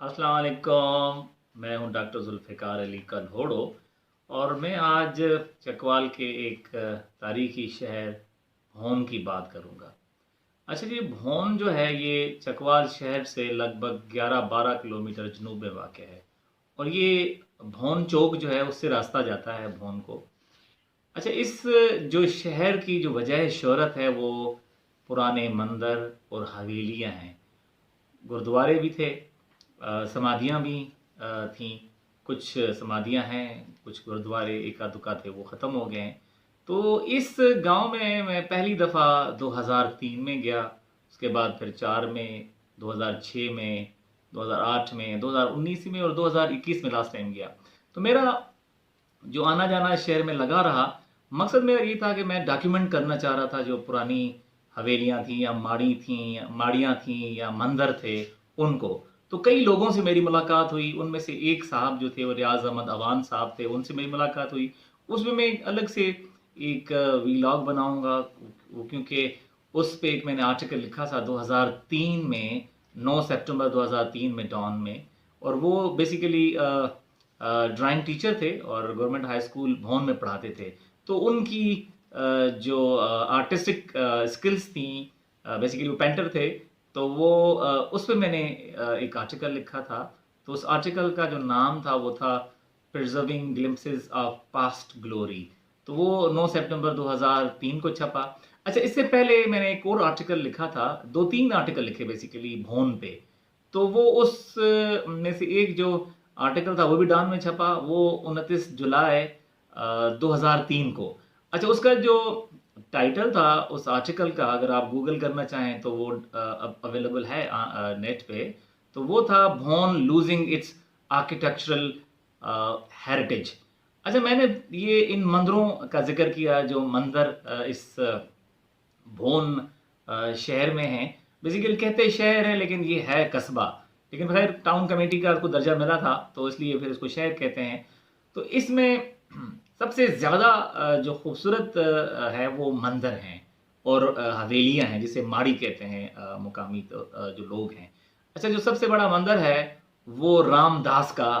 अस्सलाम वालेकुम। मैं हूं डॉक्टर जुल्फ़िकार अली कन्होड़ो और मैं आज चकवाल के एक तारीखी शहर भौन की बात करूंगा। अच्छा जी, भौन जो है ये चकवाल शहर से लगभग 11-12 किलोमीटर जनूब में वाक़ है और ये भौन चौक जो है उससे रास्ता जाता है भौन को। अच्छा, इस जो शहर की जो वजह शोहरत है वो पुराने मंदिर और हवेलियाँ हैं। गुरुद्वारे भी थे, समाधियाँ भी थीं। कुछ समाधियाँ हैं, कुछ गुरुद्वारे एका दुक्का थे वो ख़त्म हो गए हैं। तो इस गांव में मैं पहली दफ़ा 2003 में गया, उसके बाद फिर 4 में, 2006 में, 2008 में, 2019 में और 2021 में लास्ट टाइम गया। तो मेरा जो आना जाना इस शहर में लगा रहा, मकसद मेरा ये था कि मैं डॉक्यूमेंट करना चाह रहा था जो पुरानी हवेलियाँ थीं या माड़ियाँ थीं या मंदिर थे उनको। तो कई लोगों से मेरी मुलाकात हुई, उनमें से एक साहब जो थे वो रियाज़ अहमद अवान साहब थे, उनसे मेरी मुलाकात हुई। उसमें मैं एक अलग से एक वीलॉग बनाऊँगा, वो क्योंकि उस पे एक मैंने आर्टिकल लिखा था 2003 में, 9 सितंबर 2003 में डॉन में। और वो बेसिकली ड्राइंग टीचर थे और गवर्नमेंट हाई स्कूल भौन में पढ़ाते थे। तो उनकी जो आर्टिस्टिक स्किल्स थी, बेसिकली वो पेंटर थे। तो वो उस पे मैंने एक आर्टिकल लिखा था। तो उस आर्टिकल का जो नाम था वो था preserving glimpses of past glory. तो वो 9 सितंबर 2003 को छपा। अच्छा, इससे पहले मैंने एक और आर्टिकल लिखा था, 2-3 आर्टिकल लिखे बेसिकली भौन पे। तो वो उस में से एक जो आर्टिकल था वो भी डॉन में छपा, वो 29 जुलाई 2003 को। अच्छा, उसका जो टाइटल था उस आर्टिकल का, अगर आप गूगल करना चाहें तो वो अवेलेबल है नेट पे। तो वो था भौन लूजिंग इट्स आर्किटेक्चरल हेरिटेज। अच्छा, मैंने ये इन मंदिरों का जिक्र किया जो मंदिर इस भोन शहर में है। बेसिकली कहते हैं शहर है लेकिन ये है कस्बा, लेकिन खैर टाउन कमेटी का उसको दर्जा मिला था तो इसलिए फिर इसको शहर कहते हैं। तो इसमें सबसे ज़्यादा जो खूबसूरत है वो मंदिर हैं और हवेलियां हैं जिसे माड़ी कहते हैं मुकामी तो जो लोग हैं। अच्छा, जो सबसे बड़ा मंदिर है वो रामदास का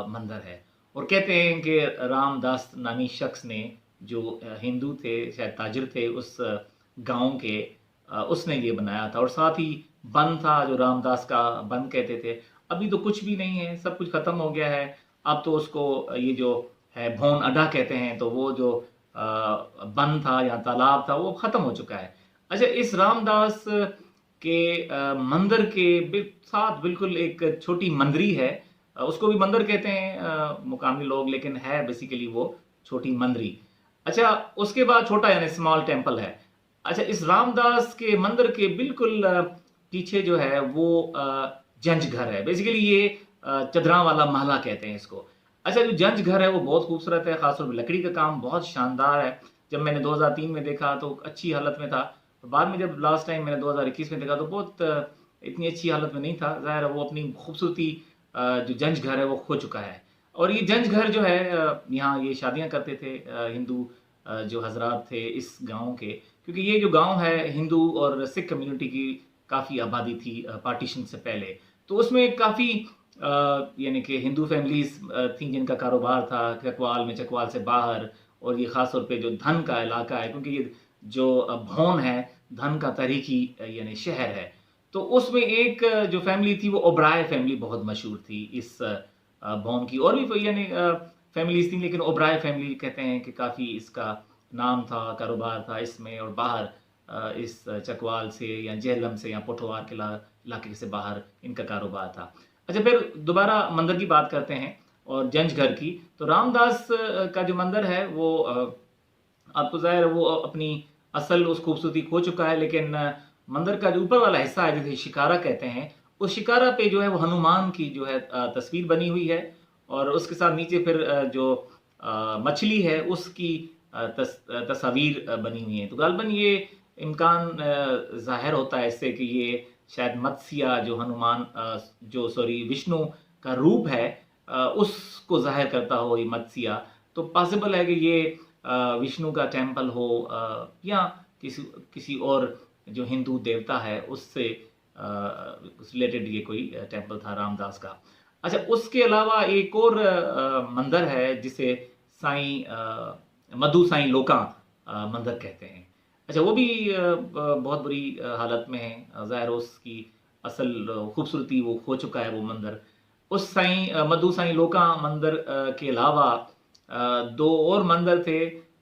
मंदिर है। और कहते हैं कि रामदास नामी शख्स ने, जो हिंदू थे, शायद ताजिर थे उस गांव के, उसने ये बनाया था। और साथ ही बन था जो रामदास का बन कहते थे। अभी तो कुछ भी नहीं है, सब कुछ खत्म हो गया है। अब तो उसको ये जो है भौन अड्डा कहते हैं। तो वो जो बन था या तालाब था वो खत्म हो चुका है। अच्छा, इस रामदास के मंदिर के साथ बिल्कुल एक छोटी मंदिरी है। उसको भी मंदिर कहते हैं मुकामी लोग, लेकिन है बेसिकली वो छोटी मंदिरी। अच्छा, उसके बाद छोटा यानी स्मॉल टेम्पल है। अच्छा, इस रामदास के मंदिर के बिल्कुल पीछे जो है वो जंज घर है। बेसिकली ये चदरा वाला महला कहते हैं इसको। अच्छा, जो जंज घर है वो बहुत खूबसूरत है, खासतौर पर लकड़ी का काम बहुत शानदार है। जब मैंने 2003 में देखा तो अच्छी हालत में था। बाद में जब लास्ट टाइम मैंने 2021 में देखा तो बहुत इतनी अच्छी हालत में नहीं था। ज़ाहिर है वो अपनी खूबसूरती जो जंज घर है वो खो चुका है। और ये जंज घर जो है यहाँ ये शादियाँ करते थे हिंदू जो हजरात थे इस गांव के, क्योंकि ये जो गांव है हिंदू और सिख कम्युनिटी की काफ़ी आबादी थी पार्टीशन से पहले। तो उसमें काफ़ी यानी कि हिंदू फैमिलीज थी जिनका कारोबार था चकवाल में, चकवाल से बाहर। और ये ख़ास तौर पे जो धन का इलाका है, क्योंकि ये जो भौन है धन का तारीखी यानी शहर है। तो उसमें एक जो फैमिली थी वो ओबराय फैमिली बहुत मशहूर थी इस भौन की। और भी यानी फैमिलीज थी, लेकिन ओबराय फैमिली कहते हैं कि काफ़ी इसका नाम था, कारोबार था इसमें। और बाहर इस चकवाल से या जेहलम से या पोठवार के इलाके से बाहर इनका कारोबार था। अच्छा, फिर दोबारा मंदिर की बात करते हैं और जंज घर की। तो रामदास का जो मंदिर है वो आपको ज़ाहिर है वो अपनी असल उस खूबसूरती खो चुका है। लेकिन मंदिर का जो ऊपर वाला हिस्सा है जिसे शिकारा कहते हैं, उस शिकारा पे जो है वो हनुमान की जो है तस्वीर बनी हुई है। और उसके साथ नीचे फिर जो मछली है उसकी तस्वीर बनी हुई है। तो गालबन ये इम्कान ज़ाहिर होता है इससे कि ये शायद मत्स्या जो हनुमान जो सॉरी विष्णु का रूप है उसको ज़ाहिर करता हो ये मत्स्या। तो पॉसिबल है कि ये विष्णु का टेम्पल हो या किसी किसी और जो हिंदू देवता है उससे रिलेटेड ये कोई टेम्पल था रामदास का। अच्छा, उसके अलावा एक और मंदिर है जिसे साईं मधु साईं लोका मंदिर कहते हैं। अच्छा, वो भी बहुत बुरी हालत में है। ज़ाहिर है उसकी असल खूबसूरती वो खो चुका है वो मंदिर। उस साईं मधु साईं लोका मंदिर के अलावा दो और मंदिर थे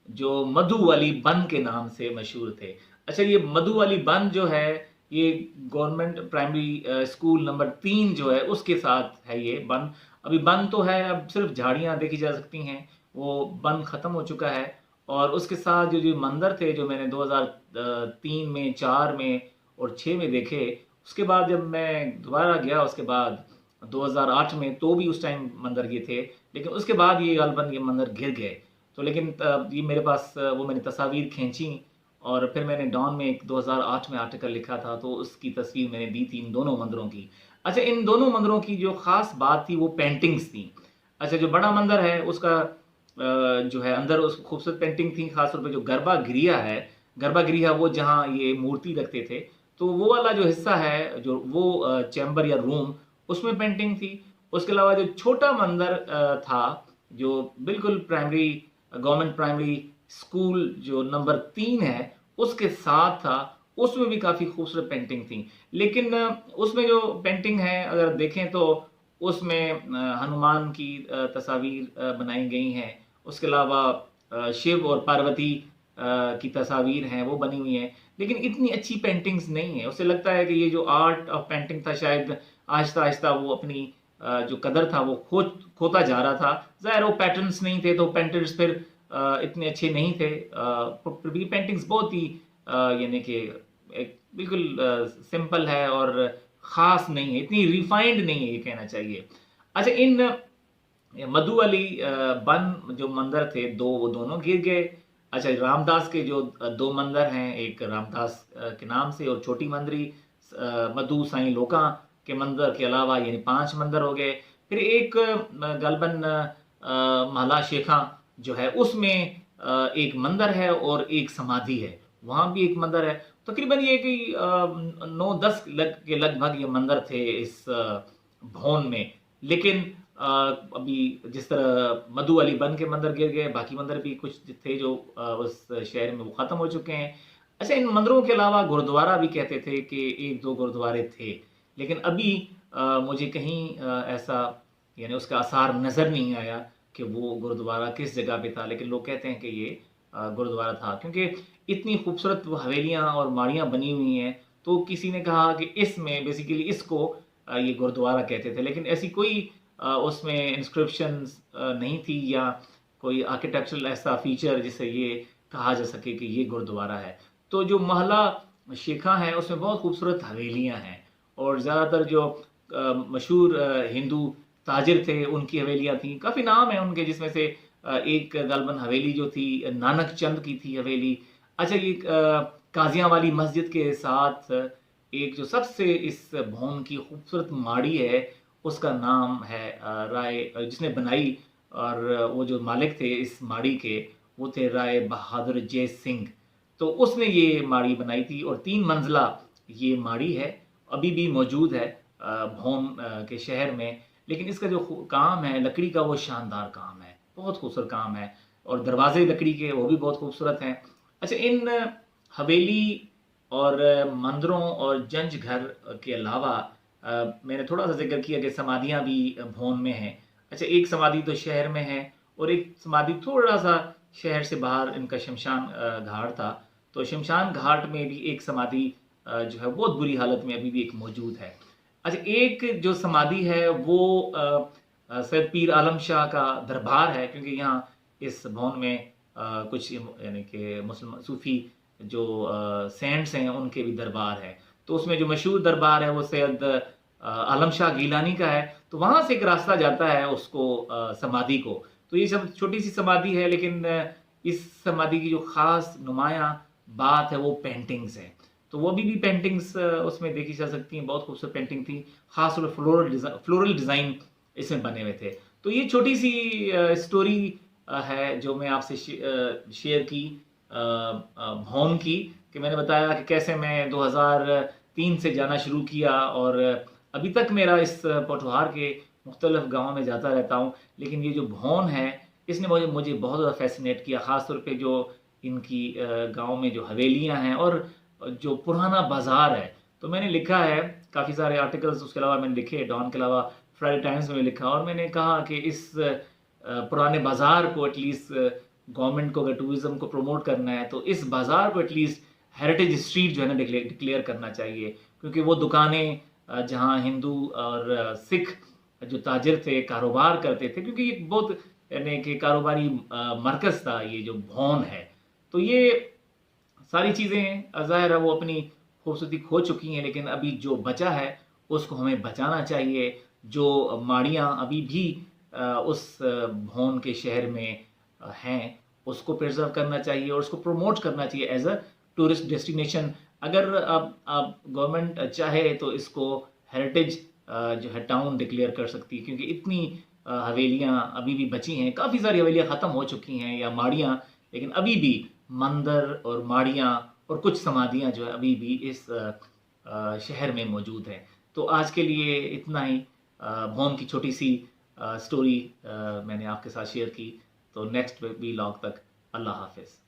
जो मधु वाली बन के नाम से मशहूर थे। अच्छा, ये मधु वाली बन जो है ये गवर्नमेंट प्राइमरी स्कूल नंबर 3 जो है उसके साथ है ये बन। अभी बन तो है, अब सिर्फ झाड़ियाँ देखी जा सकती हैं, वो बन ख़त्म हो चुका है। और उसके साथ जो मंदिर थे जो मैंने 2003 में, 4 में और 6 में देखे, उसके बाद जब मैं दोबारा गया उसके बाद 2008 में, तो भी उस टाइम मंदिर ये थे, लेकिन उसके बाद ये गालबन ये मंदिर गिर गए। तो लेकिन ये मेरे पास वो मैंने तस्वीर खींची और फिर मैंने डॉन में एक 2008 में आर्टिकल लिखा था, तो उसकी तस्वीर मैंने दी थी इन दोनों मंदिरों की। अच्छा, इन दोनों मंदिरों की जो ख़ास बात थी वो पेंटिंग्स थी। अच्छा, जो बड़ा मंदिर है उसका जो है अंदर उस खूबसूरत पेंटिंग थी, खास तौर पे जो गर्भगृह है, गर्भगृह वो जहाँ ये मूर्ति रखते थे, तो वो वाला जो हिस्सा है, जो वो चैम्बर या रूम, उसमें पेंटिंग थी। उसके अलावा जो छोटा मंदिर था, जो बिल्कुल प्राइमरी गवर्नमेंट प्राइमरी स्कूल जो नंबर 3 है, उसके साथ था, उसमें भी काफ़ी खूबसूरत पेंटिंग थी। लेकिन उसमें जो पेंटिंग है अगर देखें तो उसमें हनुमान की तस्वीर बनाई गई हैं। उसके अलावा शिव और पार्वती की तस्वीर हैं, वो बनी हुई हैं। लेकिन इतनी अच्छी पेंटिंग्स नहीं है। उसे लगता है कि ये जो आर्ट ऑफ पेंटिंग था शायद आहिस्ता-आहिस्ता वो अपनी जो कदर था वो खोता जा रहा था। ज़ाहिर वो पैटर्न्स नहीं थे, तो पेंटर्स फिर इतने अच्छे नहीं थे। फिर भी पेंटिंग्स बहुत ही यानी कि एक बिल्कुल सिंपल है और ख़ास नहीं है, इतनी रिफाइंड नहीं है ये कहना चाहिए। अच्छा, इन मधु अली बन जो मंदिर थे दो, वो दोनों गिर गए। अच्छा, रामदास के जो दो मंदिर हैं, एक रामदास के नाम से और छोटी मंदिरी मधु साईं लोका के मंदिर के अलावा यानी 5 मंदिर हो गए। फिर एक गलबन महला शेखा जो है उसमें एक मंदिर है और एक समाधि है, वहाँ भी एक मंदिर है। तकरीबन ये कि 9-10 के लगभग ये मंदिर थे इस भवन में। लेकिन अभी जिस तरह मधु अली बन के मंदिर गिर गए, बाकी मंदिर भी कुछ थे जो उस शहर में वो ख़त्म हो चुके हैं। अच्छा, इन मंदिरों के अलावा गुरुद्वारा भी कहते थे कि 1-2 गुरुद्वारे थे, लेकिन अभी मुझे कहीं ऐसा यानी उसका आसार नज़र नहीं आया कि वो गुरुद्वारा किस जगह पे था। लेकिन लोग कहते हैं कि ये गुरुद्वारा था, क्योंकि इतनी खूबसूरत वो हवेलियाँ और माड़ियाँ बनी हुई हैं, तो किसी ने कहा कि इसमें बेसिकली इसको ये गुरुद्वारा कहते थे। लेकिन ऐसी कोई उसमें इंस्क्रिप्शंस नहीं थी या कोई आर्किटेक्चरल ऐसा फीचर जिससे ये कहा जा सके कि ये गुरुद्वारा है। तो जो महला शेखा है उसमें बहुत खूबसूरत हवेलियाँ हैं और ज़्यादातर जो मशहूर हिंदू ताजिर थे उनकी हवेलियाँ थीं। काफ़ी नाम हैं उनके, जिसमें से एक गालबन हवेली जो थी नानक चंद की थी हवेली। अच्छा, ये काजियाँ वाली मस्जिद के साथ एक जो सबसे इस भवन की खूबसूरत माड़ी है उसका नाम है राय, जिसने बनाई, और वो जो मालिक थे इस माड़ी के वो थे राय बहादुर जय सिंह। तो उसने ये माड़ी बनाई थी और 3 मंजिला ये माड़ी है, अभी भी मौजूद है भौन के शहर में। लेकिन इसका जो काम है लकड़ी का वो शानदार काम है, बहुत खूबसूरत काम है और दरवाजे लकड़ी के वो भी बहुत खूबसूरत हैं। अच्छा, इन हवेली और मंदिरों और जंज घर के अलावा मैंने थोड़ा सा जिक्र किया कि समाधियाँ भी भोन में हैं। अच्छा, एक समाधि तो शहर में है और एक समाधि थोड़ा सा शहर से बाहर, इनका शमशान घाट था, तो शमशान घाट में भी एक समाधि जो है बहुत बुरी हालत में अभी भी एक मौजूद है। अच्छा, एक जो समाधि है वो सैयद पीर आलम शाह का दरबार है, क्योंकि यहाँ इस भवन में कुछ यानी कि मुस्लिम सूफ़ी जो सेंट्स हैं उनके भी दरबार है। तो उसमें जो मशहूर दरबार है वो सैयद आलम शाह गीलानी का है, तो वहाँ से एक रास्ता जाता है उसको समाधि को। तो ये सब छोटी सी समाधि है, लेकिन इस समाधि की जो ख़ास नुमायाँ बात है वो पेंटिंग्स है। तो वो अभी भी पेंटिंग्स उसमें देखी जा सकती हैं, बहुत खूबसूरत पेंटिंग थी, ख़ास तौर पे फ्लोरल डिज़ाइन इसमें बने हुए थे। तो ये छोटी सी स्टोरी है जो मैं आपसे शेयर की भौन की, कि मैंने बताया कि कैसे मैं 2000 2003 से जाना शुरू किया और अभी तक मेरा इस पोठोहार के मुख्तलिफ गाँव में जाता रहता हूँ। लेकिन ये जो भौन है इसने मुझे मुझे बहुत ज़्यादा फैसिनेट किया, ख़ास तौर पे जो इनकी गाँव में जो हवेलियाँ हैं और जो पुराना बाज़ार है। तो मैंने लिखा है काफ़ी सारे आर्टिकल्स, उसके अलावा मैंने लिखे डॉन के अलावा फ्राइडे टाइम्स में लिखा, और मैंने कहा कि इस पुराने बाज़ार को एटलीस्ट गवर्नमेंट को अगर टूरिज़्म को प्रमोट करना है तो इस बाज़ार को एटलीस्ट हेरिटेज स्ट्रीट जो है ना डिक्लेयर करना चाहिए, क्योंकि वो दुकानें जहाँ हिंदू और सिख जो ताजिर थे कारोबार करते थे, क्योंकि ये बहुत यानी कि कारोबारी मरकज़ था ये जो भौन है। तो ये सारी चीज़ें ज़ाहिर है वो अपनी खूबसूरती खो चुकी हैं, लेकिन अभी जो बचा है उसको हमें बचाना चाहिए। जो माड़ियाँ अभी भी उस भौन के शहर में हैं उसको प्रिजर्व करना चाहिए और उसको प्रमोट करना चाहिए एज अ टूरिस्ट डेस्टिनेशन। अगर अब गवर्नमेंट चाहे तो इसको हेरिटेज जो है टाउन डिक्लेयर कर सकती है, क्योंकि इतनी हवेलियाँ अभी भी बची हैं, काफ़ी सारी हवेलियाँ ख़त्म हो चुकी हैं या माड़ियाँ, लेकिन अभी भी मंदिर और माड़ियाँ और कुछ समाधियाँ जो है अभी भी इस शहर में मौजूद हैं। तो आज के लिए इतना ही, भौन की छोटी सी स्टोरी मैंने आपके साथ शेयर की। तो नेक्स्ट वीलॉग तक अल्लाह हाफिज़।